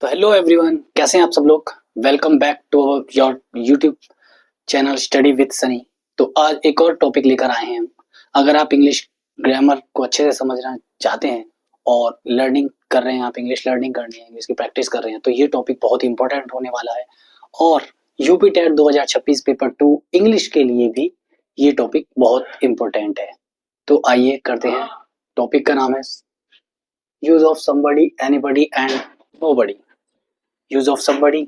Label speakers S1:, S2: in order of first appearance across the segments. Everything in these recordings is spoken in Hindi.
S1: तो हेलो एवरीवन, कैसे हैं आप सब लोग। Welcome back to your YouTube channel study with Sunny. तो आज एक और टॉपिक लेकर आए हैं हम। अगर आप इंग्लिश ग्रामर को अच्छे से समझना चाहते हैं और लर्निंग कर रहे हैं, आप इंग्लिश लर्निंग करनी है, इंग्लिश की प्रैक्टिस कर रहे हैं, तो ये टॉपिक बहुत ही इंपॉर्टेंट होने वाला है। और यूपी टेट 2026 पेपर 2 इंग्लिश के लिए भी ये टॉपिक बहुत इंपॉर्टेंट है। तो आइए करते हैं। टॉपिक का नाम है use of somebody, anybody and nobody. Use of somebody,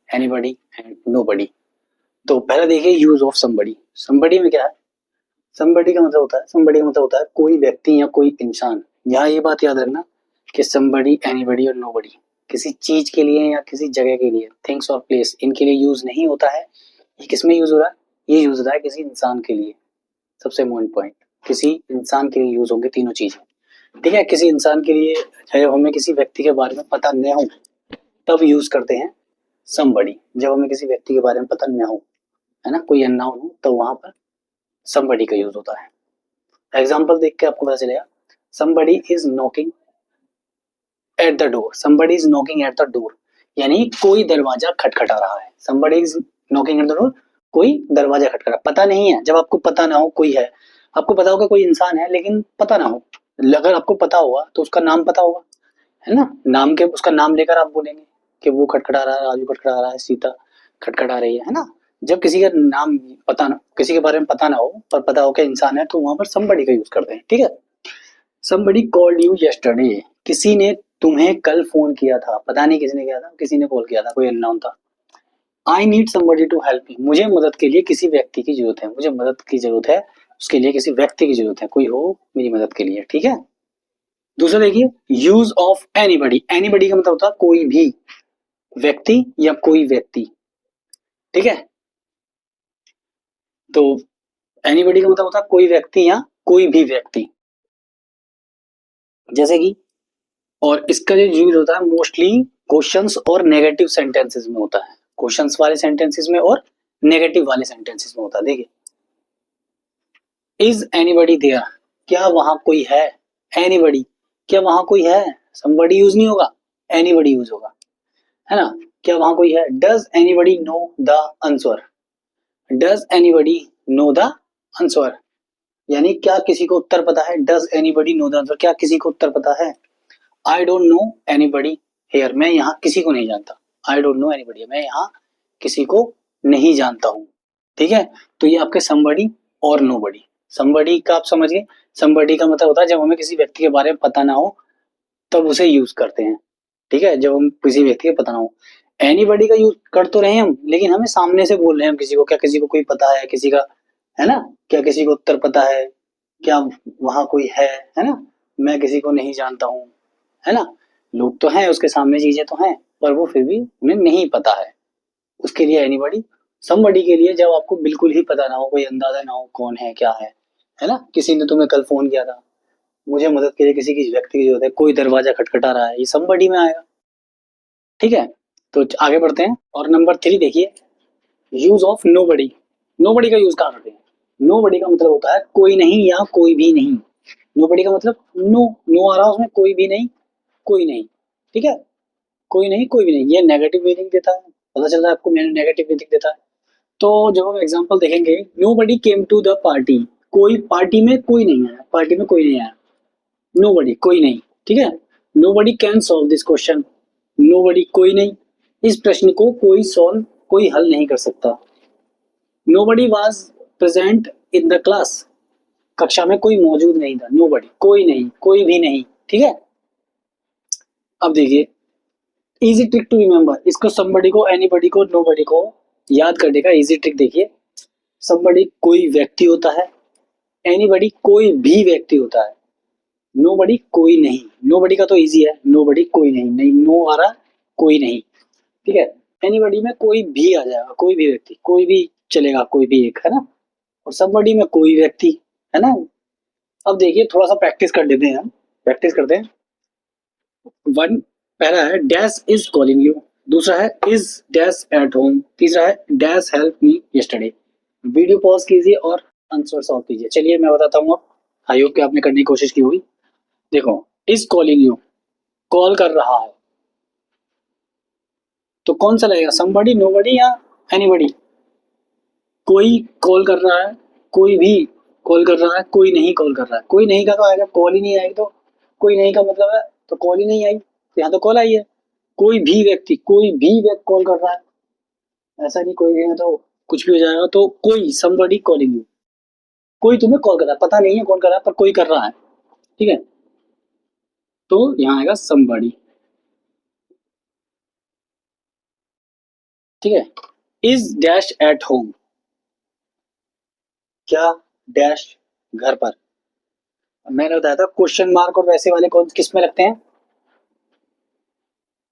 S1: anybody and nobody। तो पहले देखिए यूज ऑफ somebody। somebody में क्या है? somebody का मतलब होता है, somebody का मतलब होता है कोई व्यक्ति या कोई इंसान। यहाँ ये बात याद रखना कि somebody, anybody और nobody किसी चीज के लिए या किसी जगह के लिए, थिंग्स और प्लेस, इनके लिए यूज नहीं होता है। ये किस में यूज हो रहा है? ये यूज हो रहा है किसी इंसान के लिए। सबसे इम्पोर्टेंट पॉइंट, किसी इंसान के लिए यूज होंगे तीनों चीजें। ठीक है, किसी इंसान के लिए, चाहे हमें किसी व्यक्ति के बारे में पता न हो तब यूज करते हैं somebody। जब हमें किसी व्यक्ति के बारे में पता न हो, है ना, कोई अननोन हो, तो वहां पर somebody का यूज होता है। एग्जांपल देख के आपको पता चलेगा। somebody is knocking at the door। somebody is knocking at the door यानी कोई दरवाजा खटखटा रहा है। somebody is knocking at the door, कोई दरवाजा खटखटा। पता नहीं है, जब आपको पता ना हो कोई है, आपको पता होगा कोई इंसान है लेकिन पता ना हो। अगर आपको पता होगा तो उसका नाम पता होगा, है ना, नाम के उसका नाम लेकर आप बोलेंगे कि वो खटखटा रहा है, राजू खटखटा रहा है, सीता खटखटा रही है ना। जब किसी का नाम पता ना, किसी के बारे में पता ना हो पर पता हो कि इंसान है, तो वहां पर somebody का यूज करते हैं। ठीक है, somebody called you yesterday। किसी ने तुम्हें कल फोन किया था। पता नहीं किसने किया था, किसी ने कॉल किया था, कोई अननोन था। I need somebody to help me. मुझे मदद के लिए किसी व्यक्ति की जरूरत है। मुझे मदद की जरूरत है, उसके लिए किसी व्यक्ति की जरूरत है, कोई हो मेरी मदद के लिए। ठीक है, दूसरा देखिए यूज ऑफ एनीबडी। एनीबडी का मतलब होता है कोई भी व्यक्ति या कोई व्यक्ति। ठीक है, तो एनीबडी का मतलब होता है कोई व्यक्ति या कोई भी व्यक्ति, जैसे कि। और इसका जो यूज होता है मोस्टली क्वेश्चंस और नेगेटिव सेंटेंसेस में होता है। क्वेश्चंस वाले सेंटेंसेस में और नेगेटिव वाले सेंटेंसेस में होता है। देखिए, इज एनीबडी देयर, क्या वहां कोई है। एनीबडी, क्या वहां कोई है। समबडी यूज नहीं होगा, एनीबडी यूज होगा, है ना। क्या वहां कोई है। Does anybody know the answer. Does anybody know the answer यानी क्या किसी को उत्तर पता है। Does anybody know the answer, क्या किसी को उत्तर पता है। I don't know anybody here, मैं यहाँ किसी को नहीं जानता। आई डोंट नो एनीबडी, मैं यहाँ किसी को नहीं जानता हूँ। ठीक है, तो ये आपके somebody और nobody। somebody का आप समझ गए। somebody का मतलब होता है जब हमें किसी व्यक्ति के बारे में पता ना हो तब उसे यूज करते हैं। ठीक है, जब हम किसी व्यक्ति का पता ना हो। एनीबडी का यूज कर तो रहे हैं हम, लेकिन हमें सामने से बोल रहे हैं हम किसी को। क्या किसी को कोई पता है किसी का, है ना, क्या किसी को उत्तर पता है, क्या वहां कोई है ना। मैं किसी को नहीं जानता हूँ, है ना। लोग तो हैं उसके सामने, चीजें तो हैं, पर वो फिर भी उन्हें नहीं पता है। उसके लिए एनीबडी। समबडी के लिए जब आपको बिल्कुल ही पता ना हो, कोई अंदाजा ना हो कौन है क्या है ना। किसी ने तुम्हें कल फोन किया था, मुझे मदद के लिए किसी की व्यक्ति की जरूरत है, कोई दरवाजा खटखटा रहा है, ये समबडी में आएगा। ठीक है, तो आगे बढ़ते हैं। और नंबर 3 देखिए, यूज ऑफ नोबडी। नोबडी का यूज कहाँ करते हैं। नोबडी का मतलब होता है कोई नहीं या कोई भी नहीं। नोबडी का मतलब नो, नो आ रहा है उसमें, कोई भी नहीं, कोई नहीं। ठीक है, कोई नहीं कोई भी नहीं, ये नेगेटिव मीनिंग देता है। पता चल रहा है आपको, नेगेटिव मीनिंग देता है। तो जब हम एग्जांपल देखेंगे, nobody came to the party. कोई पार्टी में कोई नहीं आया, पार्टी में कोई नहीं आया। नोबडी, कोई नहीं। ठीक है, nobody can solve this question. Nobody, कोई नहीं, इस प्रश्न को कोई सॉल्व, कोई हल नहीं कर सकता। Nobody was present in the class. कक्षा में कोई मौजूद नहीं था। नोबडी, कोई नहीं, कोई भी नहीं। ठीक है, अब देखिए इजी ट्रिक टू रिमेम्बर। इसको somebody को, एनीबडी को, नोबडी को याद करने का इजी ट्रिक देखिए। somebody कोई व्यक्ति होता है, एनीबडी कोई भी व्यक्ति होता है, नोबडी कोई नहीं। नोबडी का तो इजी है, नोबडी कोई नहीं, नहीं नो आ रहा, कोई नहीं। ठीक है, एनीबडी में कोई भी आ जाएगा, कोई भी व्यक्ति, कोई भी चलेगा, कोई भी एक, है ना। और somebody में कोई व्यक्ति, है ना। अब देखिए थोड़ा सा प्रैक्टिस कर लेते हैं हम, प्रैक्टिस करते हैं। वन, पहला है डैश इज कॉलिंग यू, दूसरा है इज डैश एट होम, तीसरा है dash help me yesterday. Video pause कीजिए और आंसर सॉल्व कीजिए। चलिए मैं बताता हूँ। अब आई होप कि आपने करने की कोशिश की होगी। देखो, इज कॉलिंग यू, कॉल कर रहा है, तो कौन सा लगेगा, समबडी, नोबडी या एनीबडी? कोई कॉल कर रहा है, कोई भी कॉल कर रहा है, कोई नहीं कॉल कर रहा है। कोई नहीं का तो आएगा, कॉल ही नहीं आएगी तो कोई नहीं का मतलब है तो कॉल ही नहीं आई, तो यहाँ तो कॉल आई है। कोई भी व्यक्ति कॉल कर रहा है, ऐसा नहीं कोई भी है तो कुछ भी हो जाएगा। तो कोई, समबडी कॉलिंग यू, कोई तुम्हें कॉल कर रहा है, पता नहीं है कौन कर रहा है पर कोई कर रहा है, ठीक है। तो यहाँ आएगा समबडी, ठीक है। इज डैश एट होम, क्या डैश घर पर। मैंने बताया था क्वेश्चन मार्क और वैसे वाले कौन किस में लगते हैं,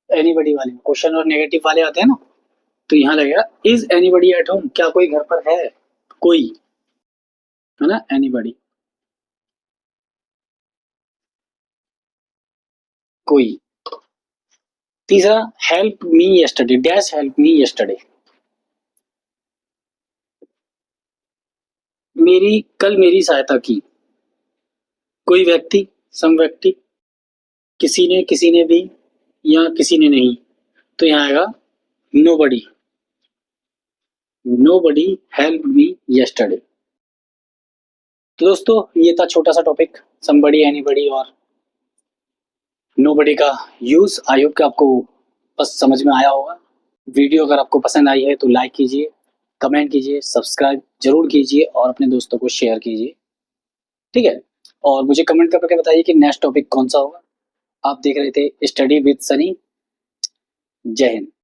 S1: एनीबडी वाले, क्वेश्चन और नेगेटिव वाले आते हैं ना। तो यहाँ लगेगा इज एनीबडी एट होम, क्या कोई घर पर है, कोई, है ना, एनीबडी, कोई। तीसरा, help me yesterday, dash help me yesterday, मेरी सहायता की, कोई व्यक्ति, सम व्यक्ति, किसी ने भी या किसी ने नहीं। तो यहाँ आएगा nobody, nobody help me yesterday. तो दोस्तों ये था छोटा सा टॉपिक, समबडी, एनीबडी और नोबडी का यूज। आई होप कि आपको बस समझ में आया होगा। वीडियो अगर आपको पसंद आई है तो लाइक कीजिए, कमेंट कीजिए, सब्सक्राइब जरूर कीजिए और अपने दोस्तों को शेयर कीजिए, ठीक है। और मुझे कमेंट करके बताइए कि नेक्स्ट टॉपिक कौन सा होगा। आप देख रहे थे स्टडी विद सनी। जय हिंद।